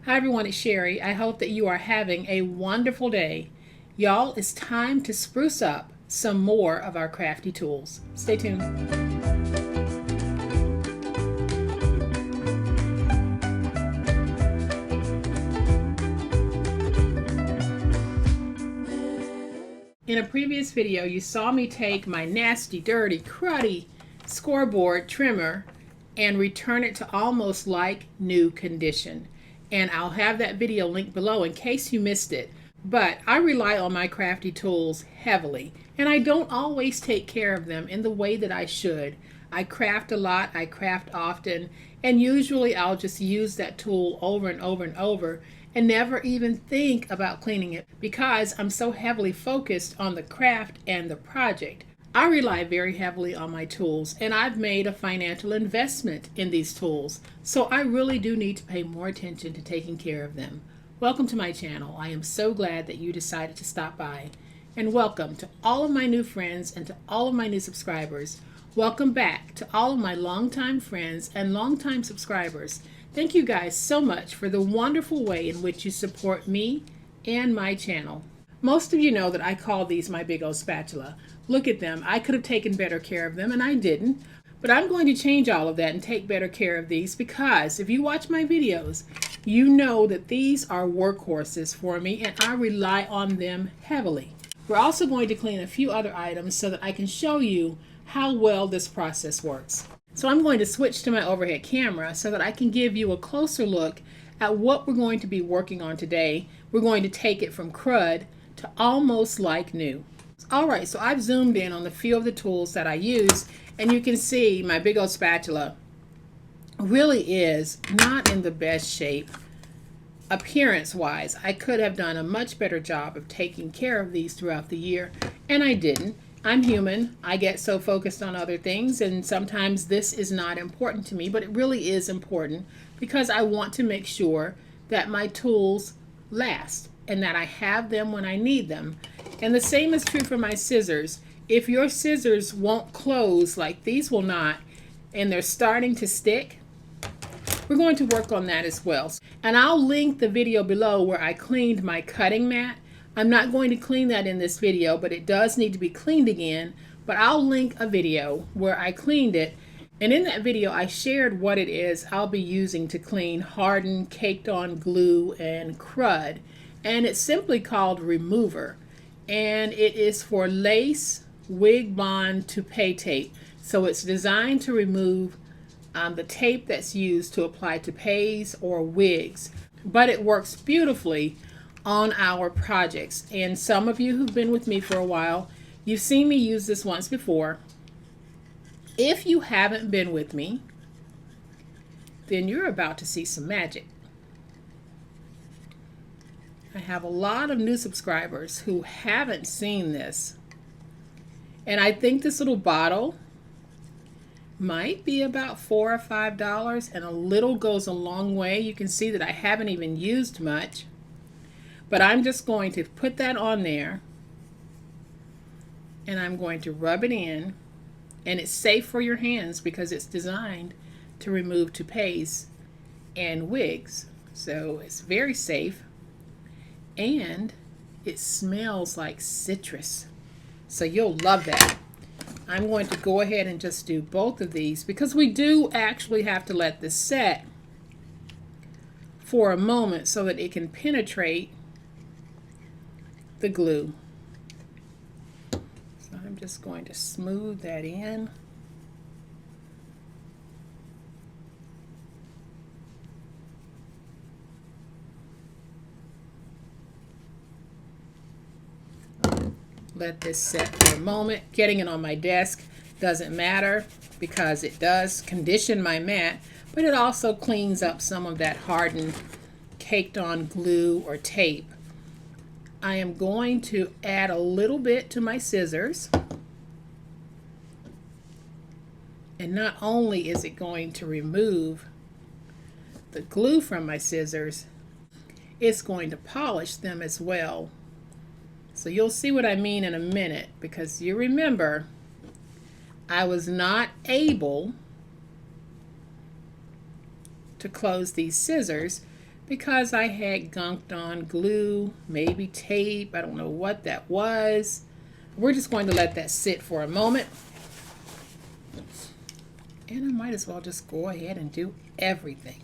Hi everyone, it's Sherry. I hope that you are having a wonderful day. Y'all, it's time to spruce up some more of our crafty tools. Stay tuned. In a previous video, you saw me take my nasty, dirty, cruddy scoreboard trimmer and return it to almost like new condition. And I'll have that video linked below in case you missed it. But I rely on my crafty tools heavily, and I don't always take care of them in the way that I should. I craft a lot, I craft often, and usually I'll just use that tool over and over and over and never even think about cleaning it because I'm so heavily focused on the craft and the project. I rely very heavily on my tools, and I've made a financial investment in these tools, so I really do need to pay more attention to taking care of them. Welcome to my channel. I am so glad that you decided to stop by. And welcome to all of my new friends and to all of my new subscribers. Welcome back to all of my longtime friends and longtime subscribers. Thank you guys so much for the wonderful way in which you support me and my channel. Most of you know that I call these my big old spatula. Look at them. I could have taken better care of them and I didn't. But I'm going to change all of that and take better care of these because if you watch my videos, you know that these are workhorses for me and I rely on them heavily. We're also going to clean a few other items so that I can show you how well this process works. So I'm going to switch to my overhead camera so that I can give you a closer look at what we're going to be working on today. We're going to take it from crud to almost like new. Alright, so I've zoomed in on the few of the tools that I use, and you can see my big old spatula really is not in the best shape appearance wise. I could have done a much better job of taking care of these throughout the year, and I didn't. I'm human. I get so focused on other things, and sometimes this is not important to me, but it really is important because I want to make sure that my tools last and that I have them when I need them. And the same is true for my scissors. If your scissors won't close like these will not, and they're starting to stick, we're going to work on that as well. And I'll link the video below where I cleaned my cutting mat. I'm not going to clean that in this video, but it does need to be cleaned again. But I'll link a video where I cleaned it. And in that video, I shared what it is I'll be using to clean hardened, caked on glue and crud. And it's simply called Remover. And it is for lace, wig bond, toupee tape. So it's designed to remove the tape that's used to apply toupees or wigs. But it works beautifully on our projects. And some of you who've been with me for a while, you've seen me use this once before. If you haven't been with me, then you're about to see some magic. I have a lot of new subscribers who haven't seen this. And I think this little bottle might be about $4 or $5, and a little goes a long way. You can see that I haven't even used much. But I'm just going to put that on there, and I'm going to rub it in. And it's safe for your hands because it's designed to remove toupees and wigs. So it's very safe. And it smells like citrus. So you'll love that. I'm going to go ahead and just do both of these because we do actually have to let this set for a moment so that it can penetrate the glue. So I'm just going to smooth that in. Let this set for a moment. Getting it on my desk doesn't matter because it does condition my mat, but it also cleans up some of that hardened, caked on glue or tape. I am going to add a little bit to my scissors. And not only is it going to remove the glue from my scissors, it's going to polish them as well. So you'll see what I mean in a minute, because you remember I was not able to close these scissors because I had gunked on glue, maybe tape. I don't know what that was. We're just going to let that sit for a moment. And I might as well just go ahead and do everything.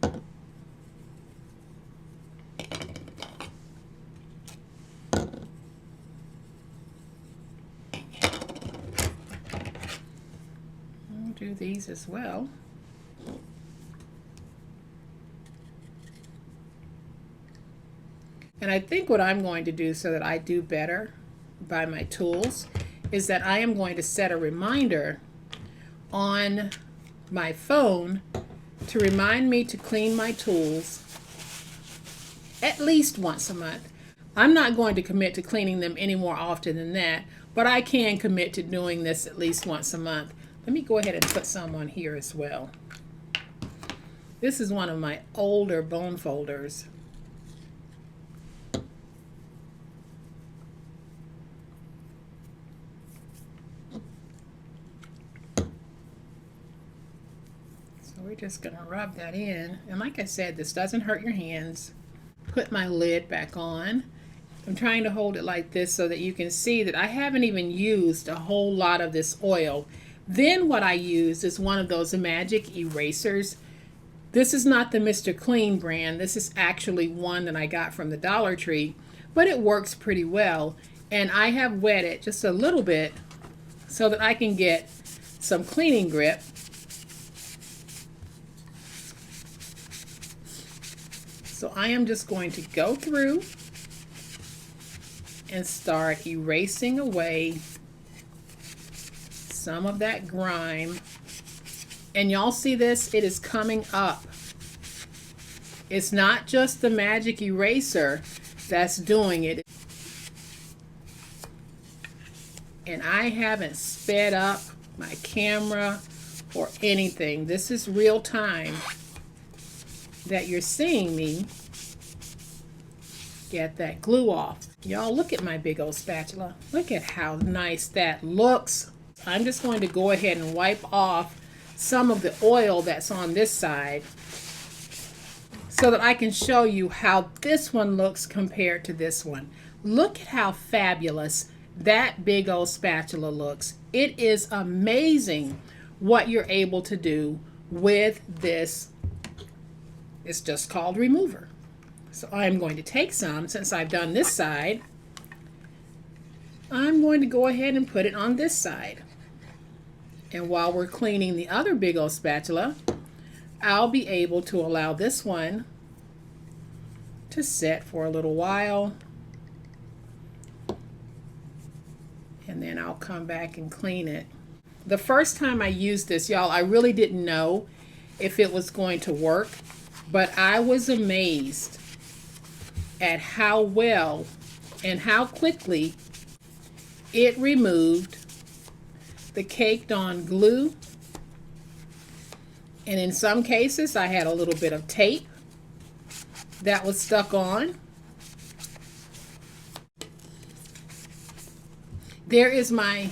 I'll do these as well. And I think what I'm going to do so that I do better by my tools is that I am going to set a reminder on my phone to remind me to clean my tools at least once a month. I'm not going to commit to cleaning them any more often than that, but I can commit to doing this at least once a month. Let me go ahead and put some on here as well. This is one of my older bone folders. We're just going to rub that in. And like I said, this doesn't hurt your hands. Put my lid back on. I'm trying to hold it like this so that you can see that I haven't even used a whole lot of this oil. Then what I use is one of those magic erasers. This is not the Mr. Clean brand. This is actually one that I got from the Dollar Tree, but it works pretty well. And I have wet it just a little bit so that I can get some cleaning grip. So I am just going to go through and start erasing away some of that grime. And y'all see this? It is coming up. It's not just the magic eraser that's doing it. And I haven't sped up my camera or anything. This is real time that you're seeing me get that glue off. Y'all look at my big old spatula. Look at how nice that looks. I'm just going to go ahead and wipe off some of the oil that's on this side so that I can show you how this one looks compared to this one. Look at how fabulous that big old spatula looks. It is amazing what you're able to do with this. It's just called remover. So I'm going to take some, since I've done this side, I'm going to go ahead and put it on this side. And while we're cleaning the other big old spatula, I'll be able to allow this one to set for a little while. And then I'll come back and clean it. The first time I used this, y'all, I really didn't know if it was going to work. But I was amazed at how well and how quickly it removed the caked on glue. And in some cases, I had a little bit of tape that was stuck on. There is my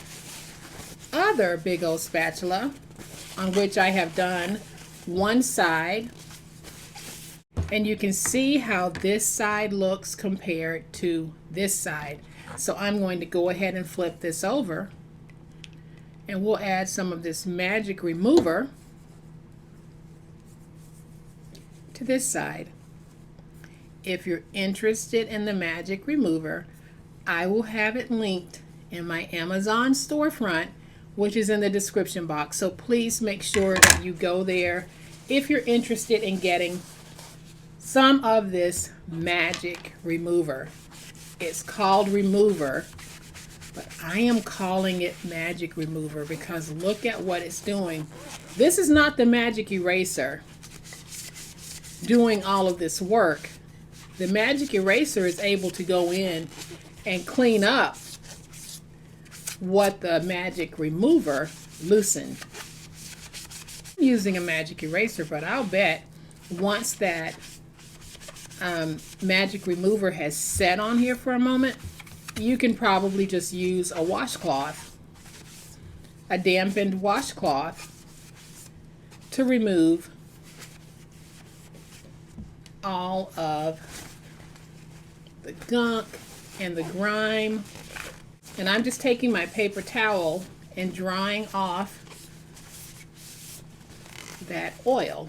other big old spatula on which I have done one side. And you can see how this side looks compared to this side. So I'm going to go ahead and flip this over. And we'll add some of this magic remover to this side. If you're interested in the magic remover, I will have it linked in my Amazon storefront, which is in the description box. So please make sure that you go there if you're interested in getting some of this magic remover. It's called remover, but I am calling it magic remover because look at what it's doing. This is not the magic eraser doing all of this work. The magic eraser is able to go in and clean up what the magic remover loosened. I'm using a magic eraser, but I'll bet once that magic remover has set on here for a moment, you can probably just use a washcloth, a dampened washcloth, to remove all of the gunk and the grime. And I'm just taking my paper towel and drying off that oil.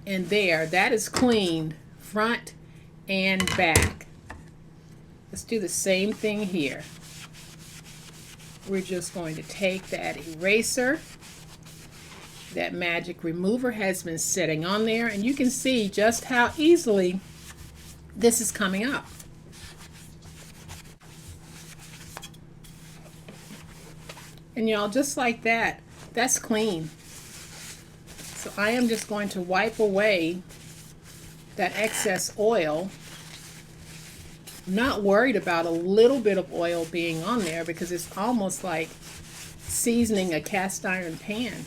And there, that is cleaned front and back. Let's do the same thing here. We're just going to take that eraser. That magic remover has been sitting on there, and you can see just how easily this is coming up. And y'all, just like that, that's clean. So I am just going to wipe away that excess oil. I'm not worried about a little bit of oil being on there because it's almost like seasoning a cast iron pan.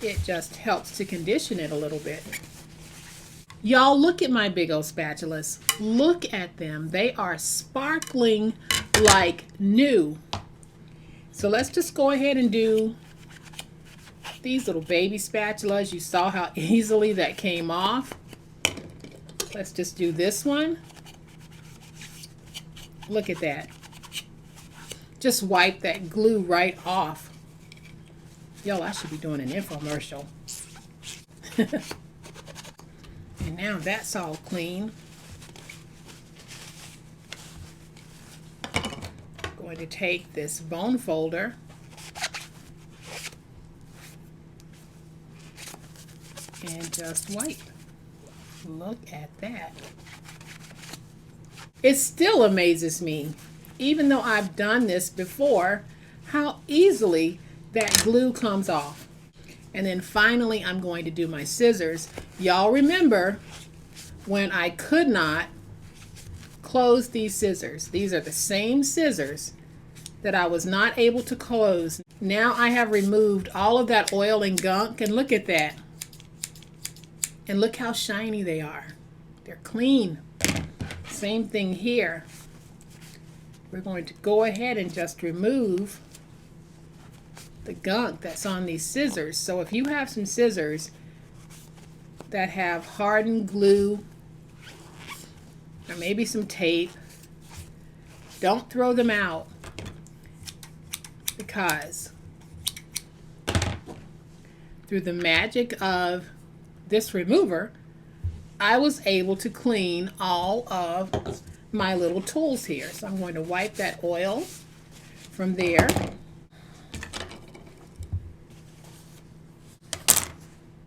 It just helps to condition it a little bit. Y'all, look at my big old spatulas. Look at them. They are sparkling like new. So let's just go ahead and do these little baby spatulas. You saw how easily that came off. Let's just do this one. Look at that. Just wipe that glue right off. Y'all, I should be doing an infomercial. And now that's all clean. Going to take this bone folder and just wipe. Look at that. It still amazes me, even though I've done this before, how easily that glue comes off. And then finally, I'm going to do my scissors. Y'all remember when I could not close these scissors. These are the same scissors that I was not able to close. Now I have removed all of that oil and gunk, and look at that. And look how shiny they are. They're clean. Same thing here. We're going to go ahead and just remove the gunk that's on these scissors. So if you have some scissors that have hardened glue or maybe some tape, don't throw them out, because through the magic of this remover, I was able to clean all of my little tools here. So I'm going to wipe that oil from there.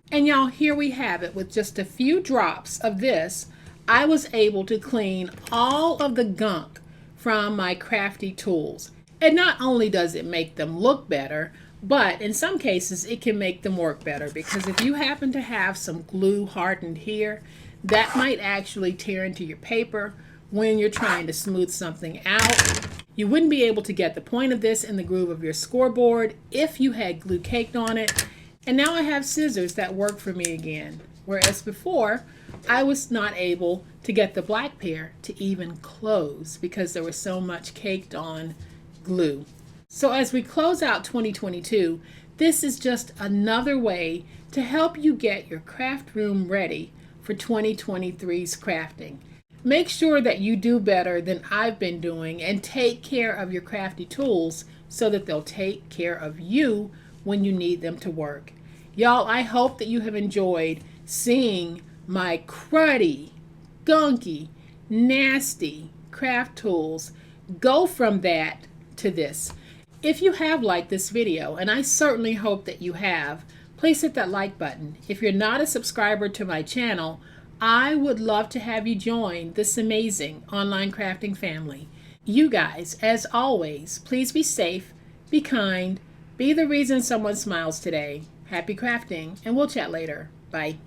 And y'all, here we have it. With just a few drops of this, I was able to clean all of the gunk from my Crafty tools. And not only does it make them look better, but in some cases it can make them work better, because if you happen to have some glue hardened here, that might actually tear into your paper when you're trying to smooth something out. You wouldn't be able to get the point of this in the groove of your scoreboard if you had glue caked on it. And now I have scissors that work for me again, whereas before I was not able to get the black pair to even close because there was so much caked on glue. So as we close out 2022, this is just another way to help you get your craft room ready for 2023's crafting. Make sure that you do better than I've been doing and take care of your crafty tools so that they'll take care of you when you need them to work. Y'all, I hope that you have enjoyed seeing my cruddy, gunky, nasty craft tools go from that to this. If you have liked this video, and I certainly hope that you have, please hit that like button. If you're not a subscriber to my channel, I would love to have you join this amazing online crafting family. You guys, as always, please be safe, be kind, be the reason someone smiles today. Happy crafting, and we'll chat later. Bye.